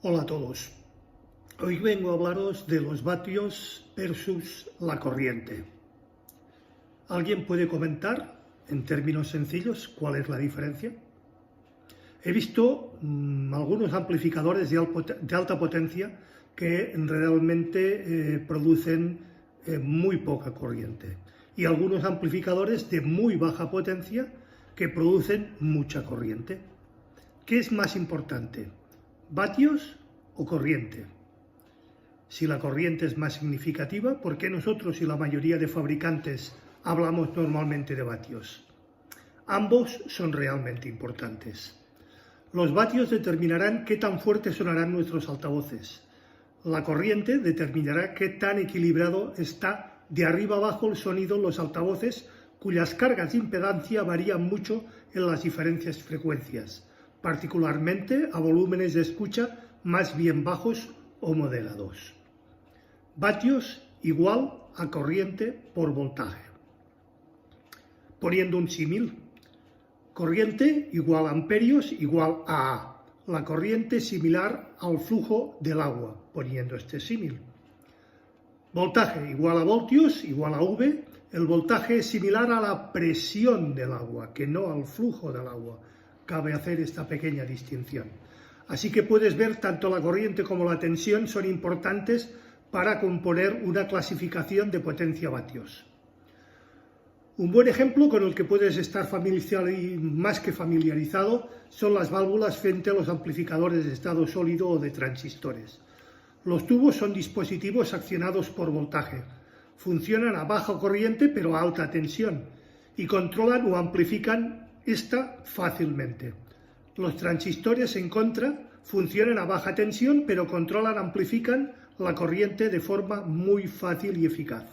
Hola a todos. Hoy vengo a hablaros de los vatios versus la corriente. ¿Alguien puede comentar, en términos sencillos, cuál es la diferencia? He visto algunos amplificadores de alta potencia que realmente producen muy poca corriente y algunos amplificadores de muy baja potencia que producen mucha corriente. ¿Qué es más importante? ¿Vatios o corriente? Si la corriente es más significativa, ¿por qué nosotros y la mayoría de fabricantes hablamos normalmente de vatios? Ambos son realmente importantes. Los vatios determinarán qué tan fuertes sonarán nuestros altavoces. La corriente determinará qué tan equilibrado está de arriba abajo el sonido en los altavoces, cuyas cargas de impedancia varían mucho en las diferentes frecuencias, particularmente a volúmenes de escucha más bien bajos o moderados. Vatios igual a corriente por voltaje. Poniendo un símil, corriente igual a amperios igual a A. La corriente similar al flujo del agua, poniendo este símil. Voltaje igual a voltios igual a V. El voltaje es similar a la presión del agua, que no al flujo del agua. Cabe hacer esta pequeña distinción. Así que puedes ver tanto la corriente como la tensión son importantes para componer una clasificación de potencia vatios. Un buen ejemplo con el que puedes estar más que familiarizado son las válvulas frente a los amplificadores de estado sólido o de transistores. Los tubos son dispositivos accionados por voltaje. Funcionan a baja corriente pero a alta tensión y controlan o amplifican esta fácilmente. Los transistores, en contra, funcionan a baja tensión pero controlan, amplifican la corriente de forma muy fácil y eficaz.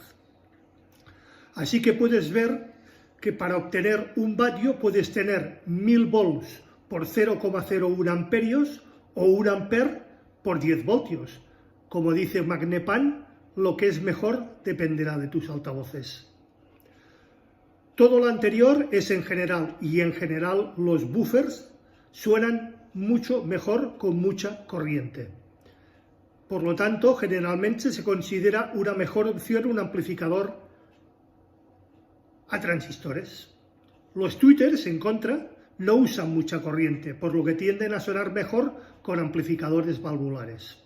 Así que puedes ver que para obtener un vatio puedes tener 1000 volts por 0,01 amperios o 1 amper por 10 voltios. Como dice Magnepan, lo que es mejor dependerá de tus altavoces. Todo lo anterior es en general, y en general los buffers suenan mucho mejor con mucha corriente. Por lo tanto, generalmente se considera una mejor opción un amplificador a transistores. Los tweeters, en contra, no usan mucha corriente, por lo que tienden a sonar mejor con amplificadores valvulares.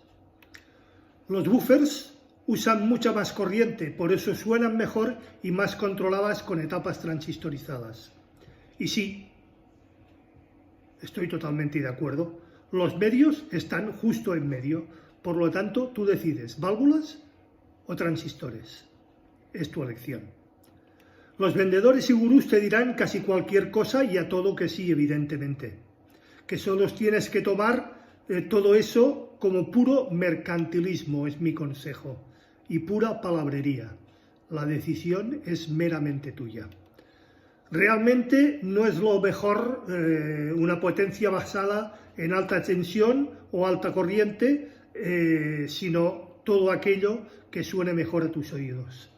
Los buffers usan mucha más corriente, por eso suenan mejor y más controladas con etapas transistorizadas. Y sí, estoy totalmente de acuerdo, los medios están justo en medio, por lo tanto tú decides válvulas o transistores. Es tu elección. Los vendedores y gurús te dirán casi cualquier cosa y a todo que sí, evidentemente. Que solo tienes que tomar todo eso como puro mercantilismo, es mi consejo, y pura palabrería. La decisión es meramente tuya. Realmente no es lo mejor una potencia basada en alta tensión o alta corriente, sino todo aquello que suene mejor a tus oídos.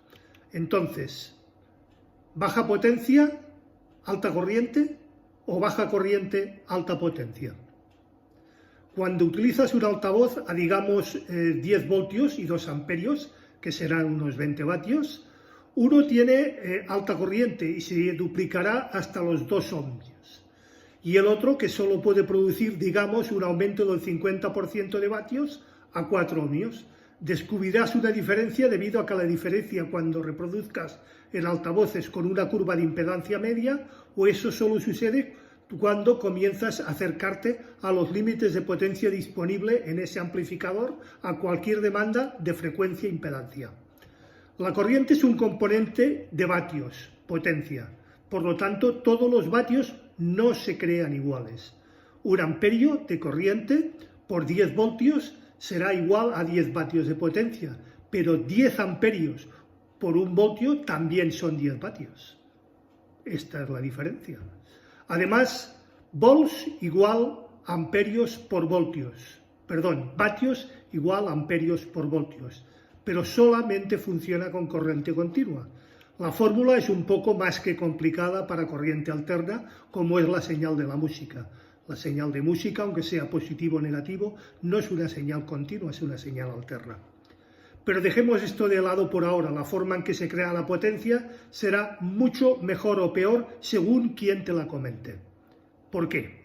Entonces, ¿baja potencia, alta corriente o baja corriente, alta potencia? Cuando utilizas un altavoz a, digamos, 10 voltios y 2 amperios, que serán unos 20 vatios, uno tiene alta corriente y se duplicará hasta los 2 ohmios. Y el otro, que solo puede producir, digamos, un aumento del 50% de vatios a 4 ohmios. Descubrirás una diferencia debido a que la diferencia cuando reproduzcas en altavoces con una curva de impedancia media, o eso solo sucede cuando comienzas a acercarte a los límites de potencia disponible en ese amplificador a cualquier demanda de frecuencia e impedancia. La corriente es un componente de vatios, potencia. Por lo tanto, todos los vatios no se crean iguales. Un amperio de corriente por 10 voltios será igual a 10 vatios de potencia, pero 10 amperios por 1 voltio también son 10 vatios. Esta es la diferencia. Además, volts igual a amperios por voltios. Vatios igual a amperios por voltios, pero solamente funciona con corriente continua. La fórmula es un poco más que complicada para corriente alterna, como es la señal de la música. La señal de música, aunque sea positivo o negativo, no es una señal continua, es una señal alterna. Pero dejemos esto de lado por ahora. La forma en que se crea la potencia será mucho mejor o peor según quien te la comente. ¿Por qué?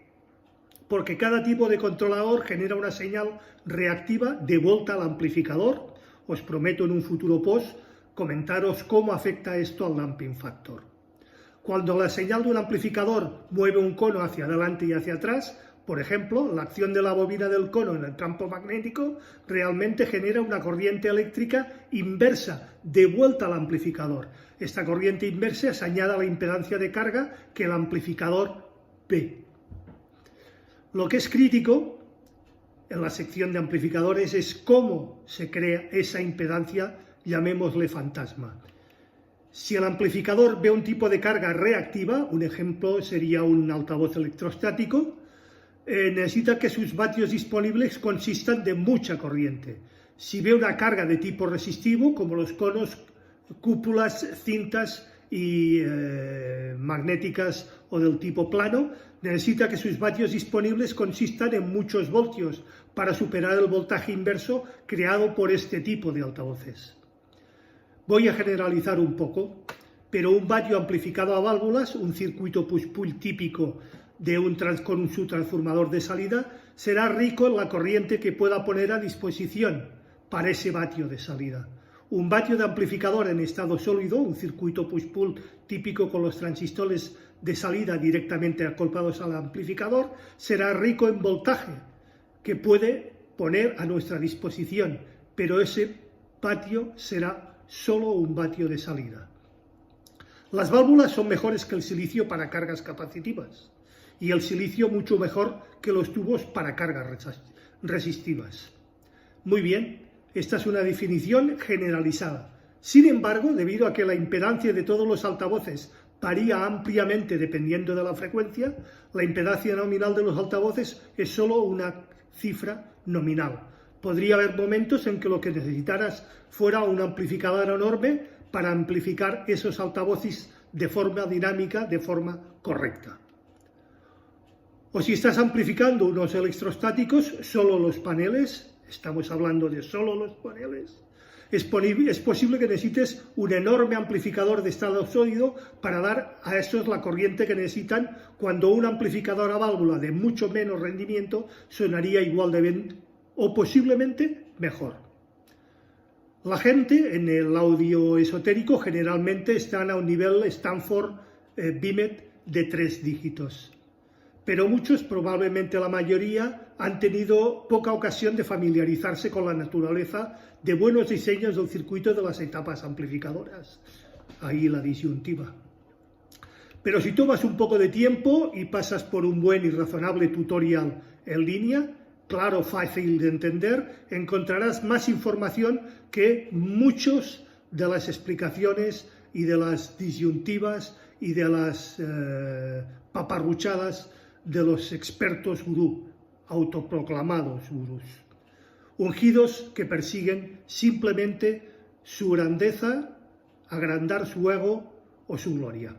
Porque cada tipo de controlador genera una señal reactiva de vuelta al amplificador. Os prometo en un futuro post comentaros cómo afecta esto al damping factor. Cuando la señal de un amplificador mueve un cono hacia adelante y hacia atrás, por ejemplo, la acción de la bobina del cono en el campo magnético realmente genera una corriente eléctrica inversa de vuelta al amplificador. Esta corriente inversa se añade a la impedancia de carga que el amplificador ve. Lo que es crítico en la sección de amplificadores es cómo se crea esa impedancia, llamémosle fantasma. Si el amplificador ve un tipo de carga reactiva, un ejemplo sería un altavoz electrostático, necesita que sus vatios disponibles consistan de mucha corriente. Si ve una carga de tipo resistivo, como los conos, cúpulas, cintas y magnéticas o del tipo plano, necesita que sus vatios disponibles consistan en muchos voltios para superar el voltaje inverso creado por este tipo de altavoces. Voy a generalizar un poco, pero un vatio amplificado a válvulas, un circuito push-pull típico con su transformador de salida, será rico en la corriente que pueda poner a disposición para ese vatio de salida. Un vatio de amplificador en estado sólido, un circuito push-pull típico con los transistores de salida directamente acoplados al amplificador, será rico en voltaje que puede poner a nuestra disposición, pero ese vatio será solo un vatio de salida. Las válvulas son mejores que el silicio para cargas capacitivas y el silicio mucho mejor que los tubos para cargas resistivas. Muy bien, esta es una definición generalizada. Sin embargo, debido a que la impedancia de todos los altavoces varía ampliamente dependiendo de la frecuencia, la impedancia nominal de los altavoces es solo una cifra nominal. Podría haber momentos en que lo que necesitaras fuera un amplificador enorme para amplificar esos altavoces de forma dinámica, de forma correcta. O si estás amplificando unos electrostáticos, solo los paneles, estamos hablando de solo los paneles, es posible que necesites un enorme amplificador de estado sólido para dar a estos la corriente que necesitan, cuando un amplificador a válvula de mucho menos rendimiento sonaría igual de bien o posiblemente mejor. La gente en el audio esotérico generalmente están a un nivel Stanford Bimet de 3 dígitos, pero muchos, probablemente la mayoría, han tenido poca ocasión de familiarizarse con la naturaleza de buenos diseños del circuito de las etapas amplificadoras. Ahí la disyuntiva. Pero si tomas un poco de tiempo y pasas por un buen y razonable tutorial en línea, claro, fácil de entender, encontrarás más información que muchas de las explicaciones y de las disyuntivas y de las paparruchadas de los expertos gurú, autoproclamados gurús, ungidos que persiguen simplemente su grandeza, agrandar su ego o su gloria.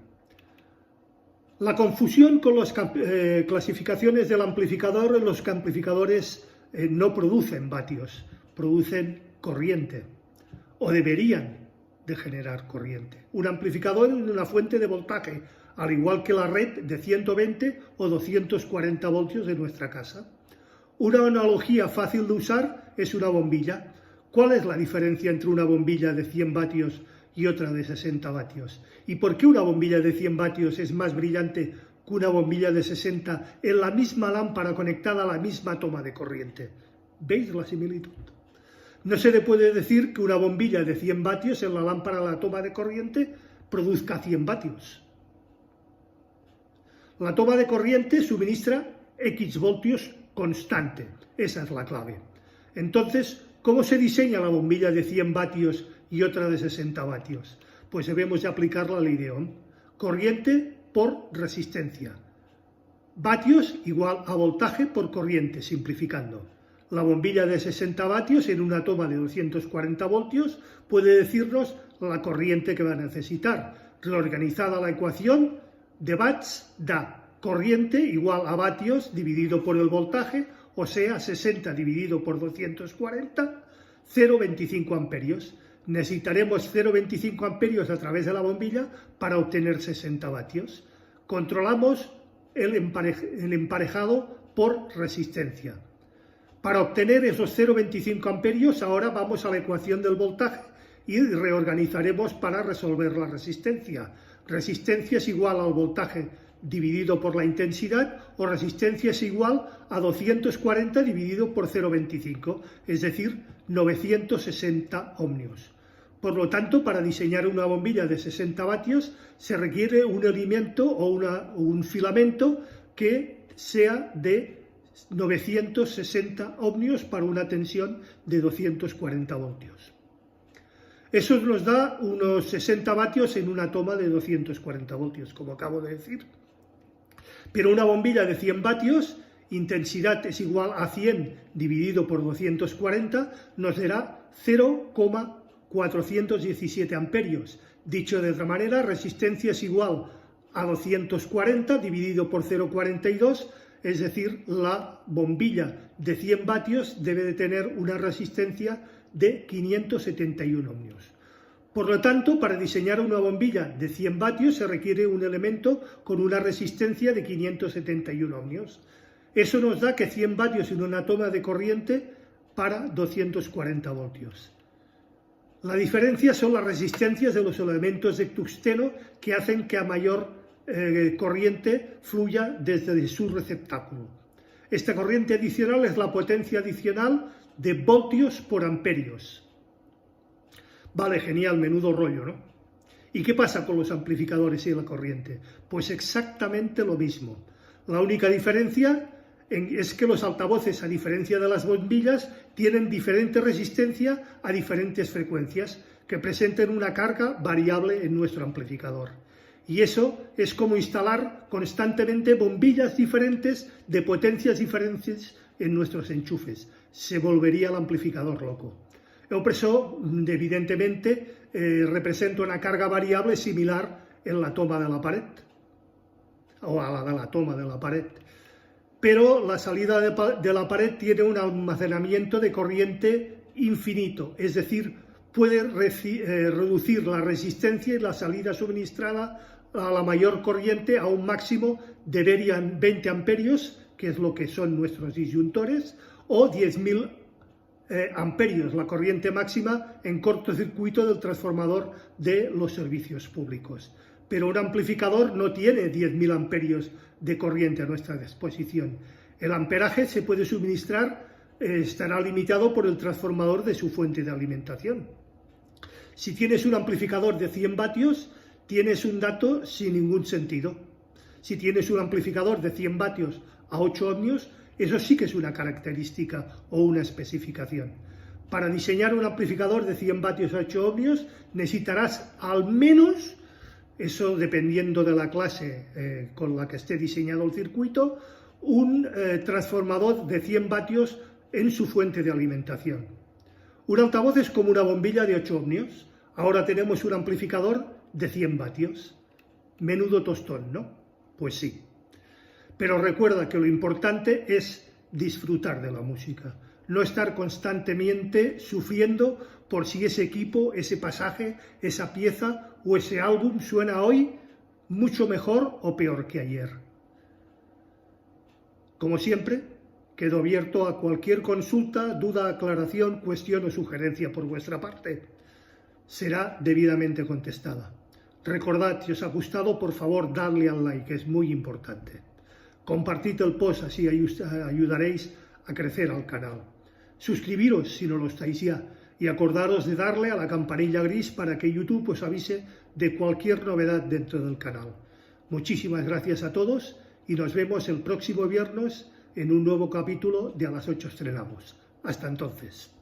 La confusión con las clasificaciones del amplificador: los amplificadores no producen vatios, producen corriente, o deberían de generar corriente. Un amplificador es una fuente de voltaje, al igual que la red de 120 o 240 voltios de nuestra casa. Una analogía fácil de usar es una bombilla. ¿Cuál es la diferencia entre una bombilla de 100 vatios y otra de 60 vatios? ¿Y por qué una bombilla de 100 vatios es más brillante que una bombilla de 60 en la misma lámpara conectada a la misma toma de corriente? ¿Veis la similitud? No se le puede decir que una bombilla de 100 vatios en la lámpara a la toma de corriente produzca 100 vatios. La toma de corriente suministra X voltios constante. Esa es la clave. Entonces, ¿cómo se diseña la bombilla de 100 vatios y otra de 60 vatios? Pues debemos de aplicar la ley de Ohm. Corriente por resistencia. Vatios igual a voltaje por corriente, simplificando. La bombilla de 60 vatios en una toma de 240 voltios puede decirnos la corriente que va a necesitar. Reorganizada la ecuación, de watts da corriente igual a vatios dividido por el voltaje, o sea, 60 dividido por 240, 0,25 amperios. Necesitaremos 0,25 amperios a través de la bombilla para obtener 60 vatios. Controlamos el emparejado por resistencia. Para obtener esos 0,25 amperios, ahora vamos a la ecuación del voltaje y reorganizaremos para resolver la resistencia. Resistencia es igual al voltaje dividido por la intensidad, o resistencia es igual a 240 dividido por 0,25, es decir, 960 ohmios. Por lo tanto, para diseñar una bombilla de 60 vatios se requiere un elemento o un filamento que sea de 960 ohmios para una tensión de 240 voltios. Eso nos da unos 60 vatios en una toma de 240 voltios, como acabo de decir. Pero una bombilla de 100 vatios, intensidad es igual a 100 dividido por 240, nos dará 0,417 amperios. Dicho de otra manera, resistencia es igual a 240 dividido por 0,42, es decir, la bombilla de 100 vatios debe de tener una resistencia de 571 ohmios. Por lo tanto, para diseñar una bombilla de 100 vatios se requiere un elemento con una resistencia de 571 ohmios. Eso nos da que 100 vatios en una toma de corriente para 240 voltios. La diferencia son las resistencias de los elementos de tungsteno que hacen que a mayor corriente fluya desde su receptáculo. Esta corriente adicional es la potencia adicional de voltios por amperios. Vale, genial, menudo rollo, ¿no? ¿Y qué pasa con los amplificadores y la corriente? Pues exactamente lo mismo. La única diferencia es que los altavoces, a diferencia de las bombillas, tienen diferente resistencia a diferentes frecuencias que presenten una carga variable en nuestro amplificador. Y eso es como instalar constantemente bombillas diferentes de potencias diferentes en nuestros enchufes. Se volvería el amplificador loco. Yo por eso, evidentemente, represento una carga variable similar en la toma de la pared, o a la de la toma de la pared. Pero la salida de la pared tiene un almacenamiento de corriente infinito, es decir, puede reducir la resistencia y la salida suministrada a la mayor corriente a un máximo de 20 amperios, que es lo que son nuestros disyuntores, o 10.000 amperios, la corriente máxima en cortocircuito del transformador de los servicios públicos. Pero un amplificador no tiene 10.000 amperios de corriente a nuestra disposición. El amperaje se puede suministrar, estará limitado por el transformador de su fuente de alimentación. Si tienes un amplificador de 100 vatios, tienes un dato sin ningún sentido. Si tienes un amplificador de 100 vatios a 8 ohmios, eso sí que es una característica o una especificación. Para diseñar un amplificador de 100 vatios a 8 ohmios necesitarás al menos, eso dependiendo de la clase con la que esté diseñado el circuito, un transformador de 100 vatios en su fuente de alimentación. Un altavoz es como una bombilla de 8 ohmios. Ahora tenemos un amplificador de 100 vatios. Menudo tostón, ¿no? Pues sí. Pero recuerda que lo importante es disfrutar de la música, no estar constantemente sufriendo por si ese equipo, ese pasaje, esa pieza o ese álbum suena hoy mucho mejor o peor que ayer. Como siempre, quedo abierto a cualquier consulta, duda, aclaración, cuestión o sugerencia por vuestra parte. Será debidamente contestada. Recordad, si os ha gustado, por favor, dadle al like, es muy importante. Compartid el post, así ayudaréis a crecer al canal. Suscribiros si no lo estáis ya y acordaros de darle a la campanilla gris para que YouTube os avise de cualquier novedad dentro del canal. Muchísimas gracias a todos y nos vemos el próximo viernes en un nuevo capítulo de A las 8 estrenamos. Hasta entonces.